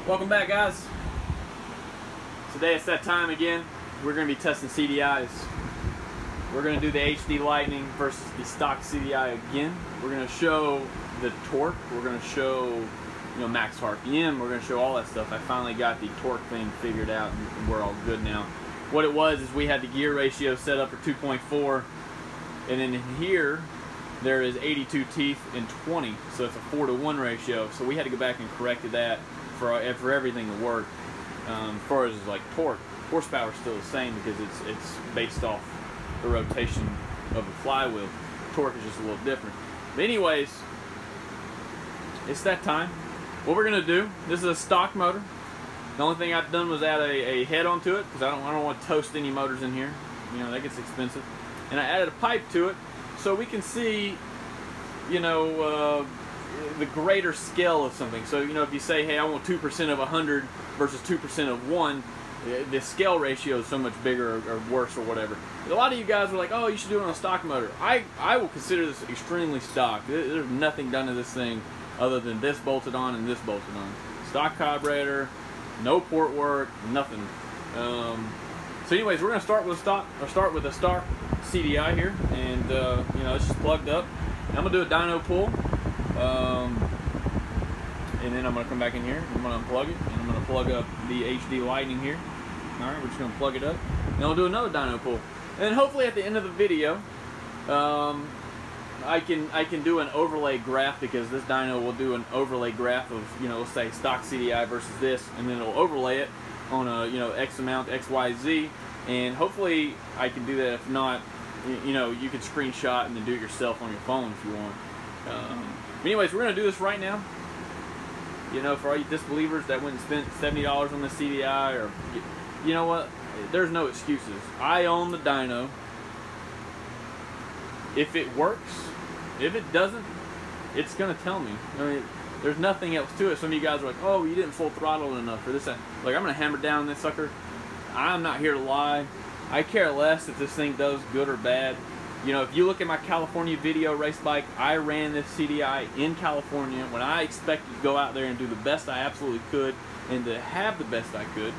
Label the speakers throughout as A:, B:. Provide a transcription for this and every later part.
A: Welcome back, guys. Today it's that time again. We're going to be testing CDIs. We're going to do the HD Lightning versus the stock CDI again. We're going to show the torque. We're going to show, max RPM. We're going to show all that stuff. I finally got the torque thing figured out, and we're all good now. What it was is we had the gear ratio set up for 2.4, and then in here there is 82 teeth and 20, so it's a 4-to-1 ratio. So we had to go back and corrected that for everything to work. As far as like torque, horsepower is still the same because it's based off the rotation of the flywheel. Torque is just a little different. But anyways, it's that time. What we're gonna do, this is a stock motor. The only thing I've done was add a head onto it because I don't want to toast any motors in here. That gets expensive. And I added a pipe to it so we can see, the greater scale of something. So, if you say, hey, I want 2% of 100 versus 2% of 1, the scale ratio is so much bigger or worse or whatever. A lot of you guys are like, oh, you should do it on a stock motor. I will consider this extremely stock. There's nothing done to this thing other than this bolted on and this bolted on. Stock carburetor, no port work, nothing. So anyways, we're going to start with a stock CDI here, and it's just plugged up. And I'm going to do a dyno pull. And then I'm going to come back in here, I'm going to unplug it, and I'm going to plug up the HD Lightning here. Alright, we're just going to plug it up. Then we'll do another dyno pull. And hopefully at the end of the video, I can do an overlay graph, because this dyno will do an overlay graph of, let's say stock CDI versus this, and then it'll overlay it on a, X amount, XYZ, and hopefully I can do that. If not, you can screenshot and then do it yourself on your phone if you want. But anyways, we're going to do this right now. For all you disbelievers that went and spent $70 on the CDI, or, you know what, there's no excuses. I own the dyno. If it works, if it doesn't, it's going to tell me. There's nothing else to it. Some of you guys are like, oh, you didn't full throttle enough for this. Like, I'm going to hammer down this sucker. I'm not here to lie. I care less if this thing does good or bad. If you look at my California video race bike, I ran this CDI in California when I expected to go out there and do the best I absolutely could and to have the best I could.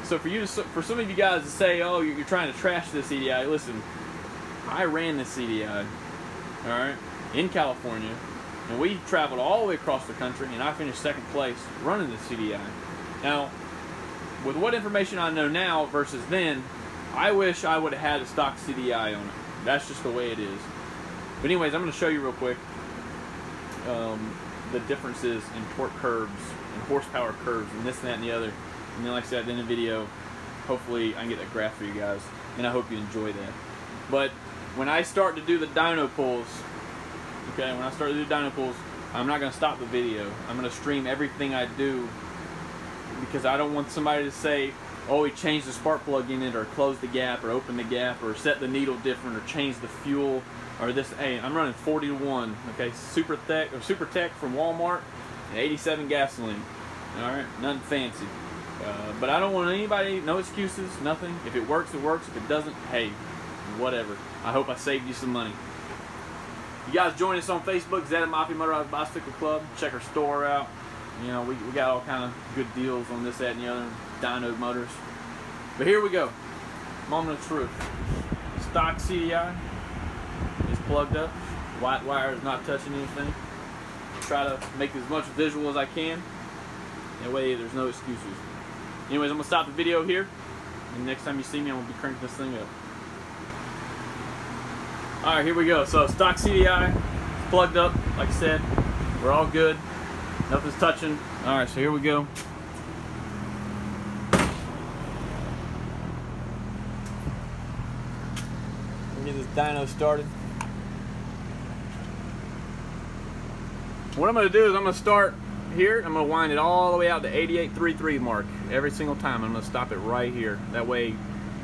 A: So for some of you guys to say, oh, you're trying to trash this CDI, listen, I ran this CDI, all right, in California, and we traveled all the way across the country, and I finished second place running this CDI. Now, with what information I know now versus then, I wish I would have had a stock CDI on it. That's just the way it is. But anyways, I'm going to show you real quick the differences in torque curves and horsepower curves and this and that and the other. And then like I said, at the end of the video, hopefully I can get that graph for you guys, and I hope you enjoy that. But when I start to do the dyno pulls, okay, I'm not going to stop the video. I'm going to stream everything I do, because I don't want somebody to say, oh, he changed the spark plug in it, or closed the gap, or opened the gap, or set the needle different, or changed the fuel, or this. Hey, I'm running 40-to-1, okay, Super Tech from Walmart, and 87 gasoline. All right, nothing fancy. But I don't want anybody, no excuses, nothing. If it works, it works. If it doesn't, hey, whatever. I hope I saved you some money. You guys join us on Facebook, Zeta Mafia Motorized Bicycle Club. Check our store out. We got all kind of good deals on this, that, and the other dyno motors. But here we go. Moment of truth. Stock CDI is plugged up. White wire is not touching anything. Try to make as much visual as I can. That way there's no excuses. Anyways, I'm going to stop the video here. And next time you see me, I'm going to be cranking this thing up. Alright, here we go. So stock CDI is plugged up. Like I said, we're all good. Nothing's touching. Alright, so here we go. Get this dyno started. What I'm going to do is I'm going to start here. I'm going to wind it all the way out to 88.33 mark every single time. I'm going to stop it right here. That way,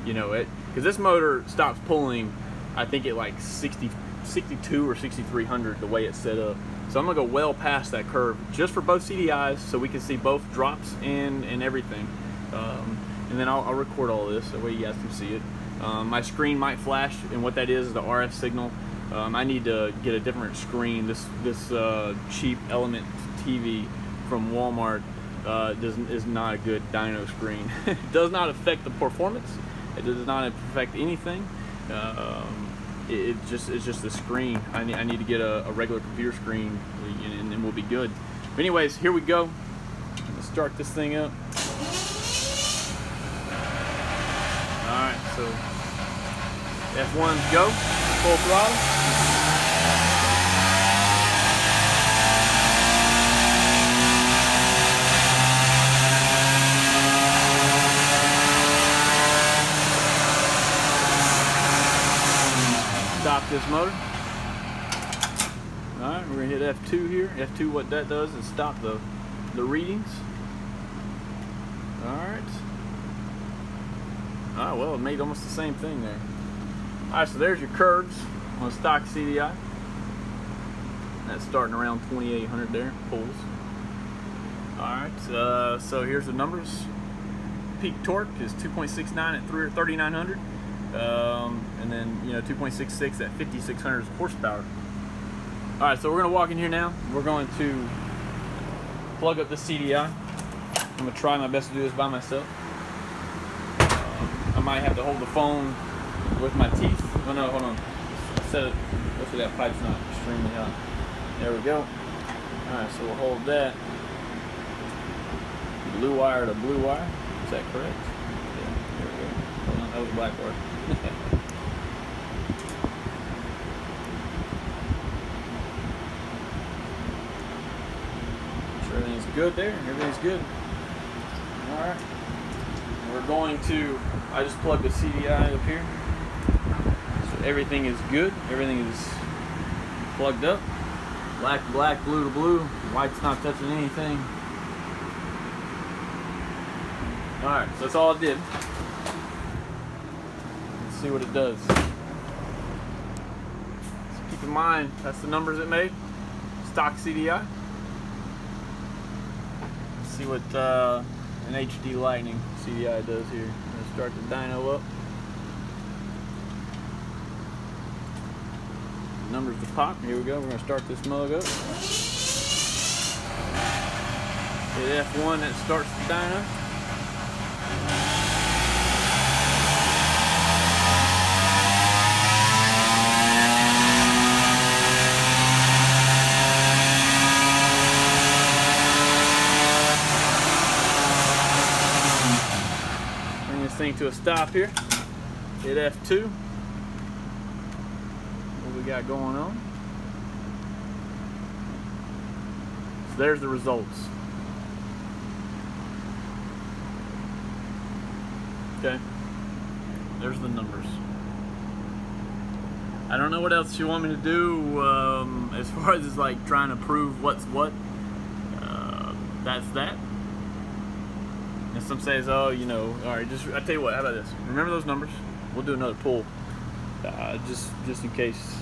A: because this motor stops pulling, I think at like 62 or 6300 the way it's set up. So I'm going to go well past that curve just for both CDIs, so we can see both drops and everything. And then I'll record all this, that way you guys can see it. My screen might flash, and what that is the RF signal. I need to get a different screen. This cheap Element TV from Walmart is not a good dyno screen. It does not affect the performance. It does not affect anything. It's just the screen. I need to get a regular computer screen, and then we'll be good. But anyways, here we go. Let's start this thing up. All right, so F1's go, full throttle. Stop this motor. Alright, we're going to hit F2 here. F2, what that does is stop the readings. Alright. Alright, well, it made almost the same thing there. Alright, so there's your curves on a stock CDI. That's starting around 2800 there, pulls. Alright, so here's the numbers. Peak torque is 2.69 at 3900. And then 2.66 at 5600 horsepower. All right, so we're gonna walk in here now. We're going to plug up the CDI. I'm gonna try my best to do this by myself. I might have to hold the phone with my teeth. Oh no, hold on. Set it. Hopefully that pipe's not extremely hot. There we go. All right, so we'll hold that. Blue wire to blue wire. Is that correct? Yeah. There we go. Hold on, that was black wire. Sure, everything's good there. Everything's good. All right. We're going to. I just plugged the CDI up here, so everything is good. Everything is plugged up. Black to black, blue to blue. White's not touching anything. All right, so that's all I did. See what it does. So keep in mind, that's the numbers it made. Stock CDI. Let's see what an HD Lightning CDI does here. I'm gonna start the dyno up. Numbers to pop. Here we go. We're gonna start this mug up. Hit F1, that starts the dyno. Thing to a stop here. Hit F2. What we got going on? So there's the results. Okay. There's the numbers. I don't know what else you want me to do as far as like trying to prove what's what. That's that. And some says, oh, all right, I tell you what, how about this? Remember those numbers? We'll do another pull, just in case,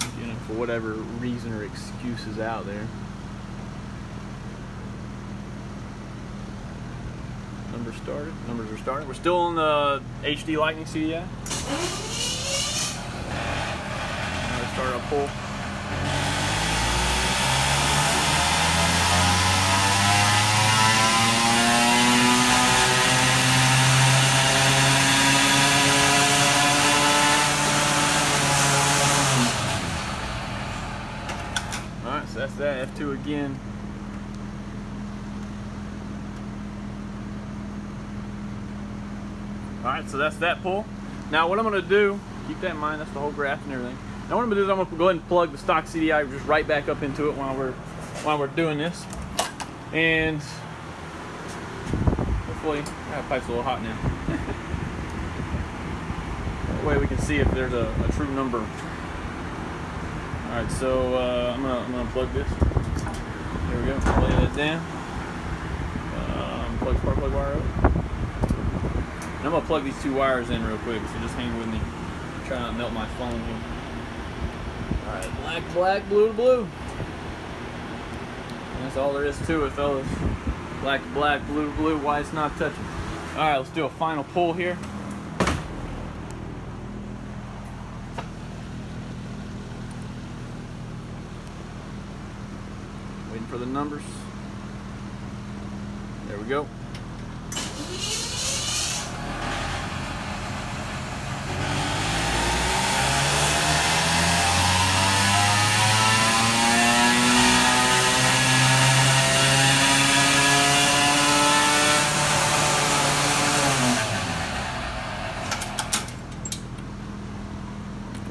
A: for whatever reason or excuse is out there. Numbers started. Numbers are started. We're still on the HD Lightning CDI. Now we start our pull. So that's that, F2 again. Alright, so that's that pull. Now what I'm going to do, keep that in mind, that's the whole graph and everything. Now what I'm going to do is I'm going to go ahead and plug the stock CDI just right back up into it while we're doing this. And hopefully, that pipe's a little hot now. That way we can see if there's a true number. Alright, so I'm gonna plug this. There we go. Lay that down. Plug spark plug wire up. And I'm gonna plug these two wires in real quick, so just hang with me. Try not to melt my phone here. Alright, black to black, blue to blue. And that's all there is to it, fellas. Black to black, blue to blue, white's not touching. Alright, let's do a final pull here. Waiting for the numbers. There There we go.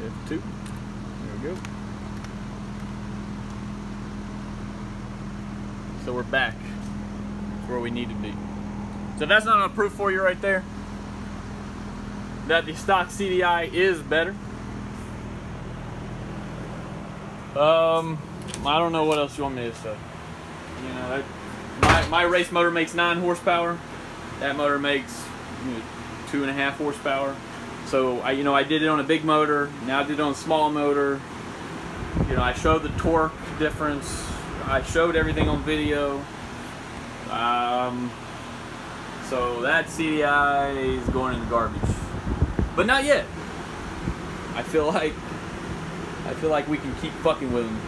A: F2. There we go. So we're back where we need to be. So if that's not enough proof for you right there that the stock CDI is better, I don't know what else you want me to say. You know, my race motor makes 9 horsepower. That motor makes 2.5 horsepower. So I did it on a big motor. Now I did it on a small motor. You know, I showed the torque difference. I showed everything on video. So that CDI is going in the garbage, but not yet. I feel like we can keep fucking with them.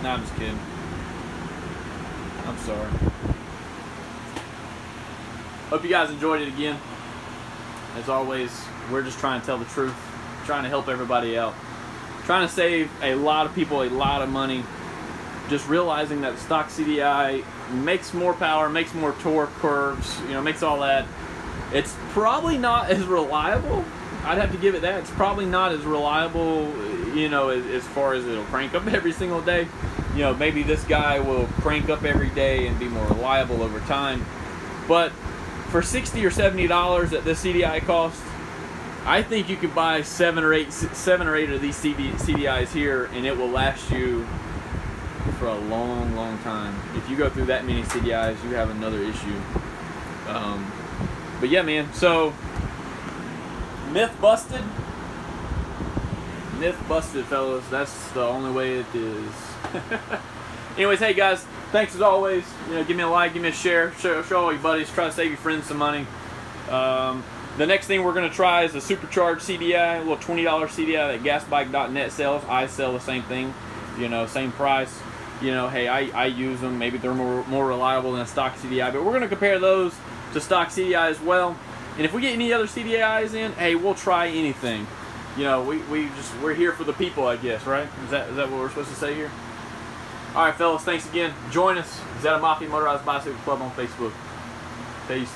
A: Nah, I'm just kidding. I'm sorry. Hope you guys enjoyed it again. As always, we're just trying to tell the truth, trying to help everybody out, trying to save a lot of people a lot of money. Just realizing that stock CDI makes more power, makes more torque curves, makes all that. It's probably not as reliable. I'd have to give it that. It's probably not as reliable, as far as it'll crank up every single day. Maybe this guy will crank up every day and be more reliable over time. But for $60 or $70 that this CDI costs, I think you could buy 7 or 8 of these CDIs here, and it will last you for a long, long time. If you go through that many CDIs, you have another issue. But yeah, man. So myth busted. Myth busted, fellas. That's the only way it is. Anyways, hey guys, thanks as always. Give me a like, give me a share, show all your buddies. Try to save your friends some money. The next thing we're going to try is a supercharged CDI, a little $20 CDI that gasbike.net sells. I sell the same thing, same price. Hey, I use them. Maybe they're more reliable than a stock CDI, but we're going to compare those to stock CDI as well. And if we get any other CDIs in, hey, we'll try anything. We're here for the people, I guess, right? Is that what we're supposed to say here? All right, fellas, thanks again. Join us. Zetamaki Motorized Bicycle Club on Facebook. Peace.